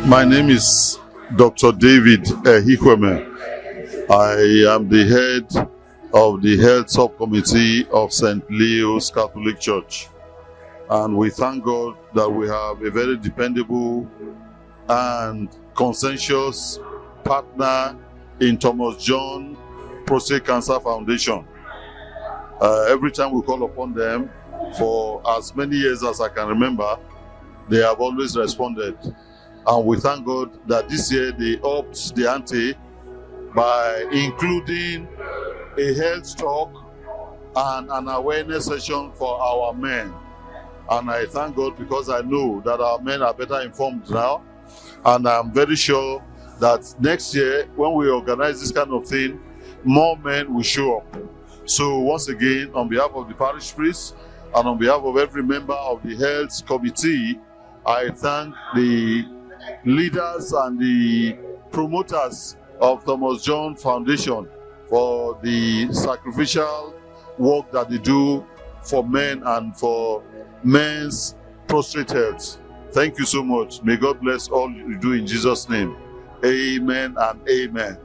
My name is Dr. David Ehikhuemen. I am the head of the Health Subcommittee of St. Leo's Catholic Church. And we thank God that we have a very dependable and conscientious partner in Thomas John Prostate Cancer Foundation. Every time we call upon them, for as many years as I can remember, they have always responded. And we thank God that this year they upped the ante by including a health talk and an awareness session for our men. And I thank God because I know that our men are better informed now. And I'm very sure that next year, when we organize this kind of thing, more men will show up. So once again, on behalf of the parish priest and on behalf of every member of the health committee, I thank the leaders and the promoters of Thomas John Foundation for the sacrificial work that they do for men and for men's prostate health. Thank you so much. May God bless all you do in Jesus' name. Amen and amen.